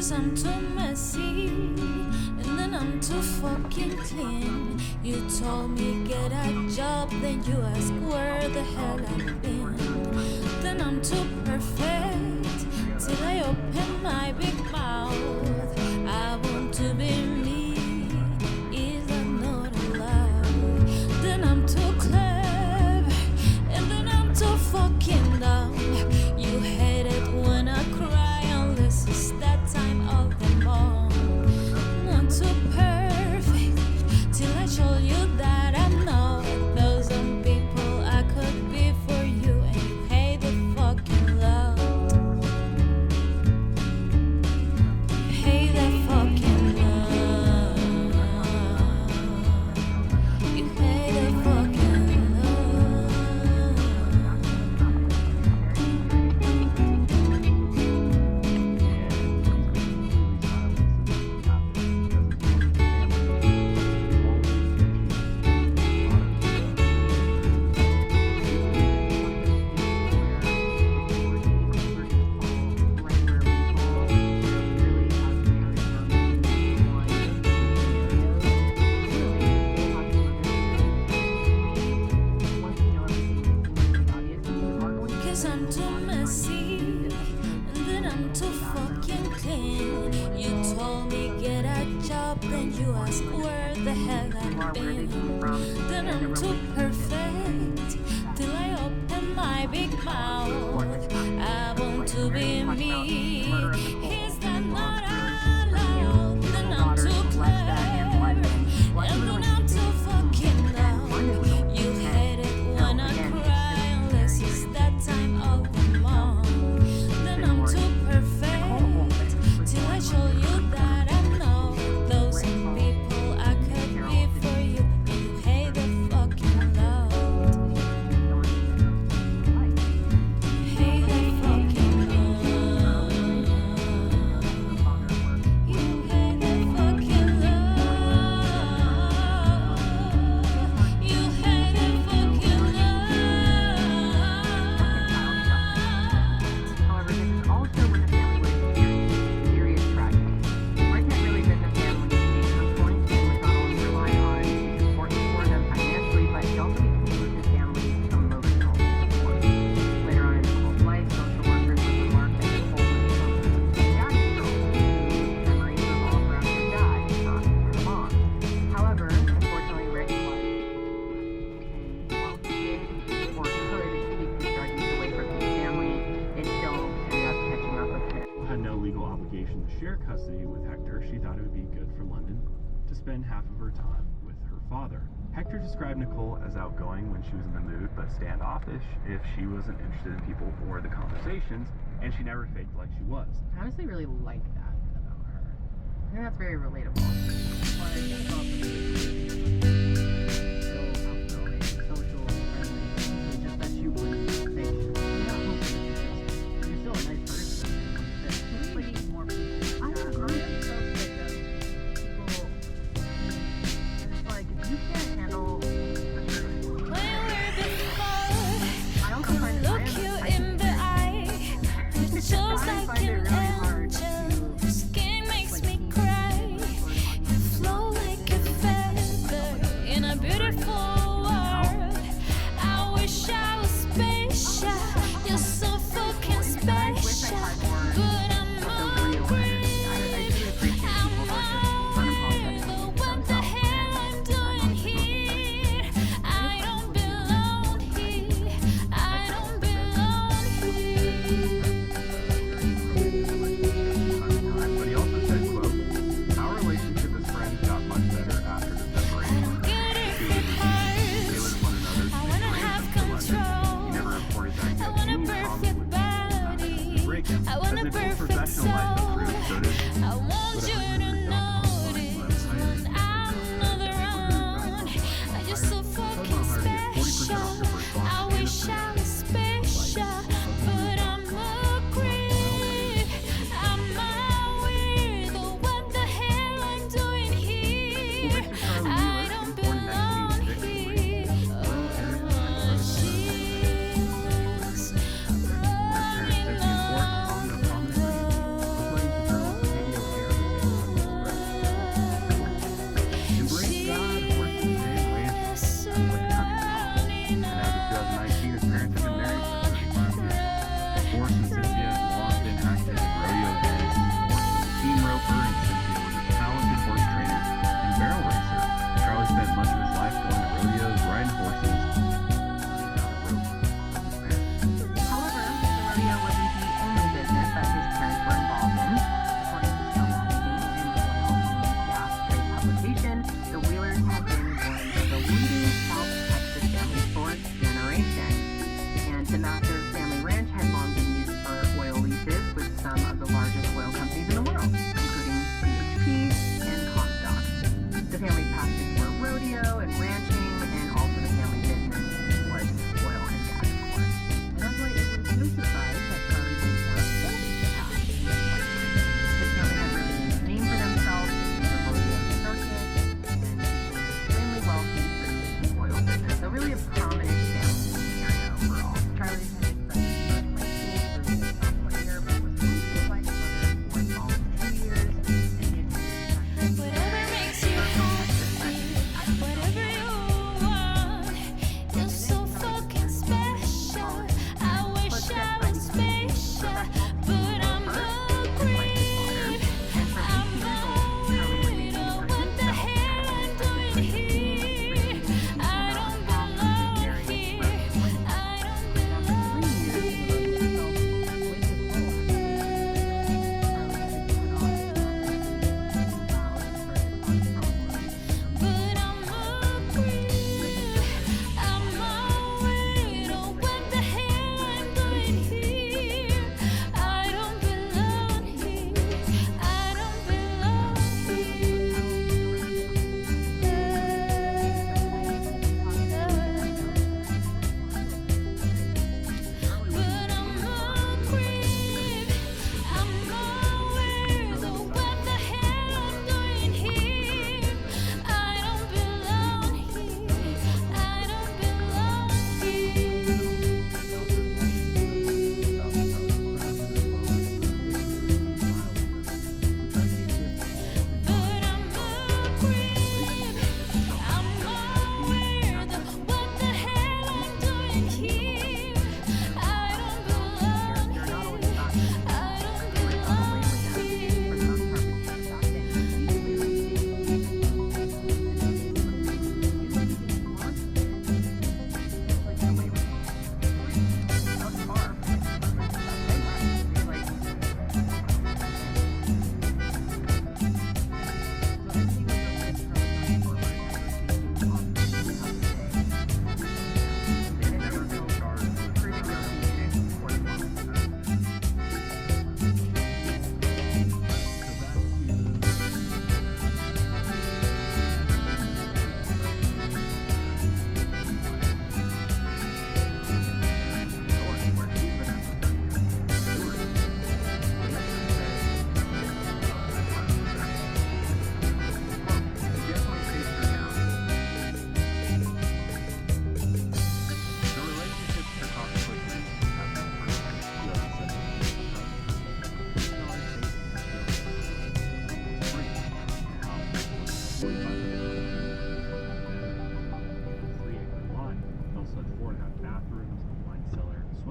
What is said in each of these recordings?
'Cause I'm too messy, and then I'm too fucking clean. You told me get a job, then you ask where the hell I've been. Then I'm too perfect, till I open my big mouth. I want to be me, is that not allowed? Then I'm too clever, and then I'm too fucking dumb. You hate it when I cry, unless it's that time of the month. Not too perfect, till I show you that I'm not. Those some people I could be for you, and you hate the fucking love. Hate the fucking love. You hate the fucking love. Cause I'm too messy, and then I'm too fucking clean. You told me get a job, then you ask where the hell I've been. Then I'm too perfect, till I open my big mouth. I want to be me, is that not allowed? Then I'm too clever, and then I'm too fucking dumb. You hate it when I cry, unless it's that time of the month. Then I'm too perfect, till I show you that I'm not. Those some people I could be for you, and you hate the fucking love. Hate the fucking love. You hate the fucking love. You hate the fucking love. However, this is also when the family was experiencing serious tragedy. Rick had really been the family to a point and would not only rely on support for them financially, but he also became his family's emotional support. Later on in Nicole's life, social workers would remark that Nicole was a daddy's girl, whose memories revolved around her dad, not her mom. However, unfortunately, Rick was or could keep these druggies away from his family. It still ended up catching up with him. Had no legal obligation to share custody with Hector. She thought it would be good for London to spend half of her time with her father. Hector described Nicole as outgoing when she was in the mood, but standoffish if she wasn't interested in people or the conversations, and she never faked like she was. I honestly really like that about her. I think that's very relatable. What I think about still outgoing, social, friendly, it's just that she wouldn't say, you're not hoping you're still a nice person. It's like more people. I don't know. It's so sick of people. It's like, if you can't handle the truth. When we're before, I also find it look you in the eye. It shows I like find it an really hard to angel. Your skin makes me cry. You flow like a feather in a beautiful world. I wish I was special. You're so fucking special. But I'm hungry. I'm weird. What the hell I'm doing here? I don't belong here. I don't belong here. But he also said, quote, "Our relationship as friends got much better after the I separation. don't get it They for with parts. one another. I wanna have control. He never reported that he I had want a any problems perfect with body. breakup. I want As a Nicole's perfect professional life soul. improved, so did I want you to notice when I'm not around. I'm just so fucking special. I wish I was special, but I'm a creep. I'm a weirdo. What the hell I'm doing here? I don't belong here. Oh, she's running Parents, as he enforced on the prominent love.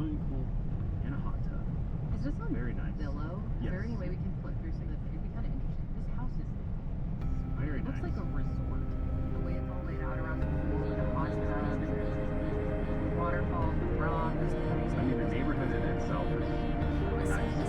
swimming pool, and a hot tub. Is this on Very nice. Zillow? Is there Yes. any way we can flip through some of the pictures? It'd be kind of interesting. This house is Very it looks nice. like a resort. The way it's all laid out around the pool and the hot tub and waterfalls and rocks. I mean, the neighborhood in itself is nice.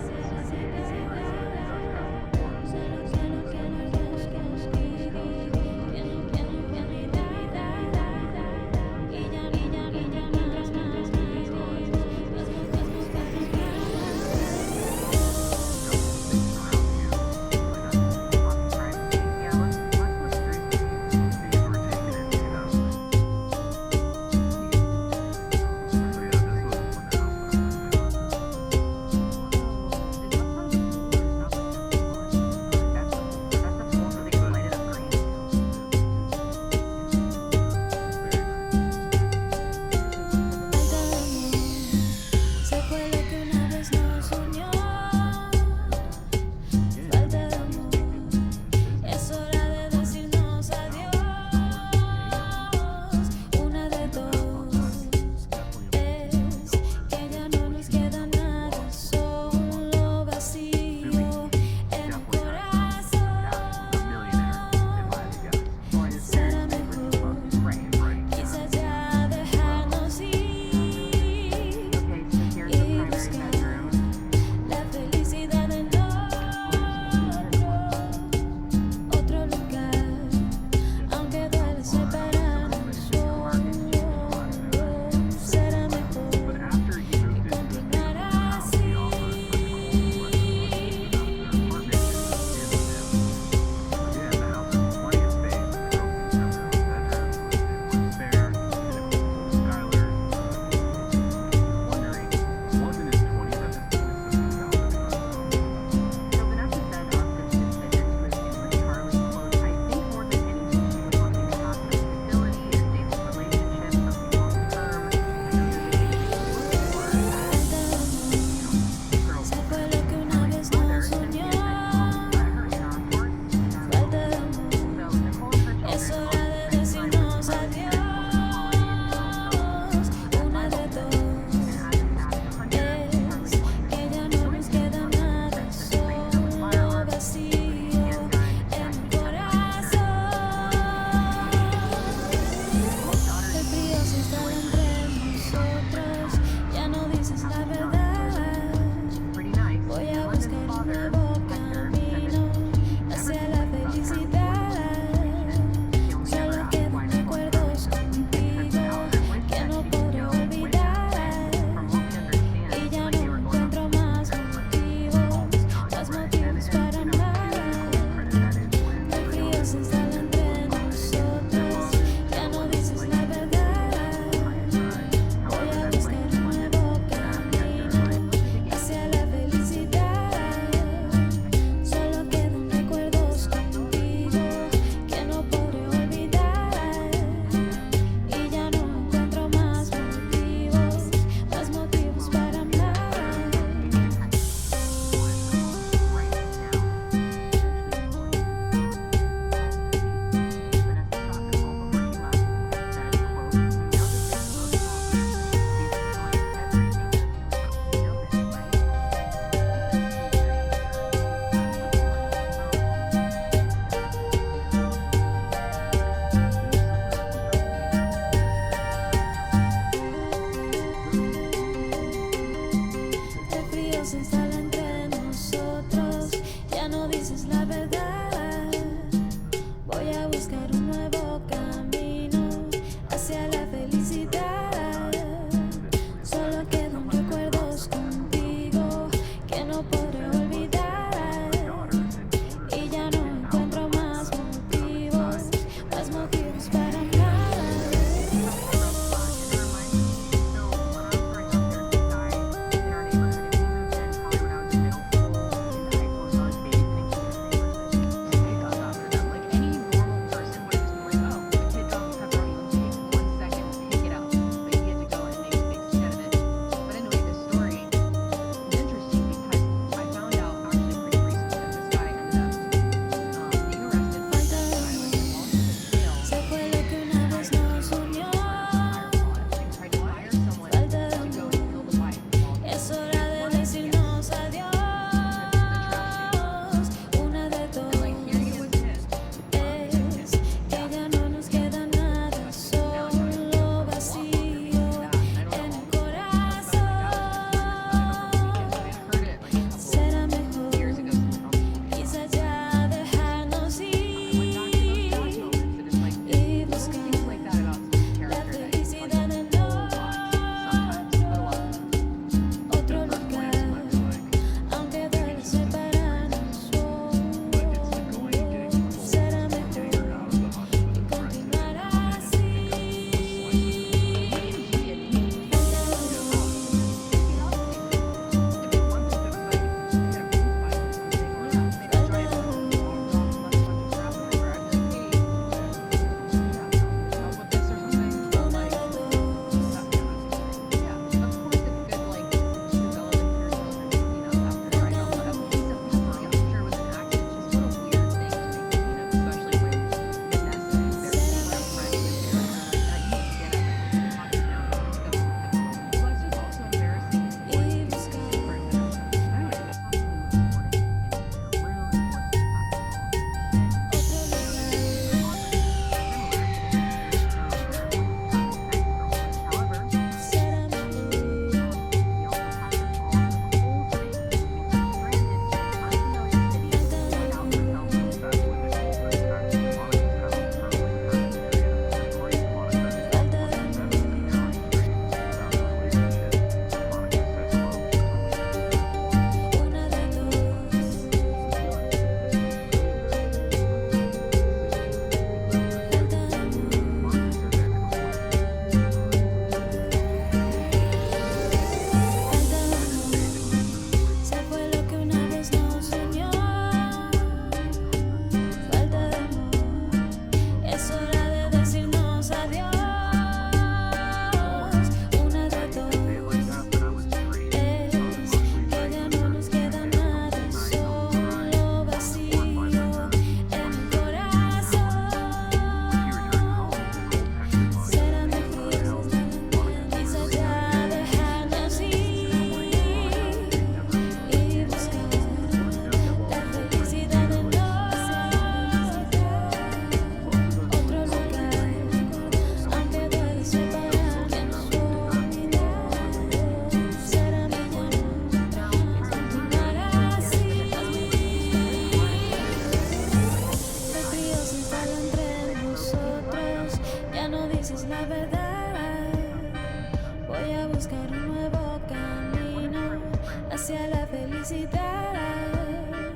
felicidad.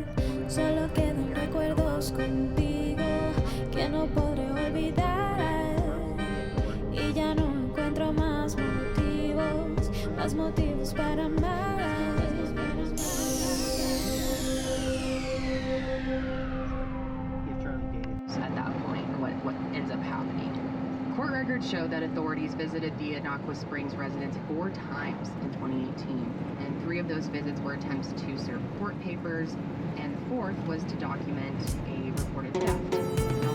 Solo quedan recuerdos contigo que no podré olvidar. Y ya no encuentro más motivos para amar. At that point, what ends up happening. Court records show that authorities visited the Inagua Springs residence 4 times in 2018, and 3 of those visits were attempts to serve court papers, and the 4th was to document a reported theft.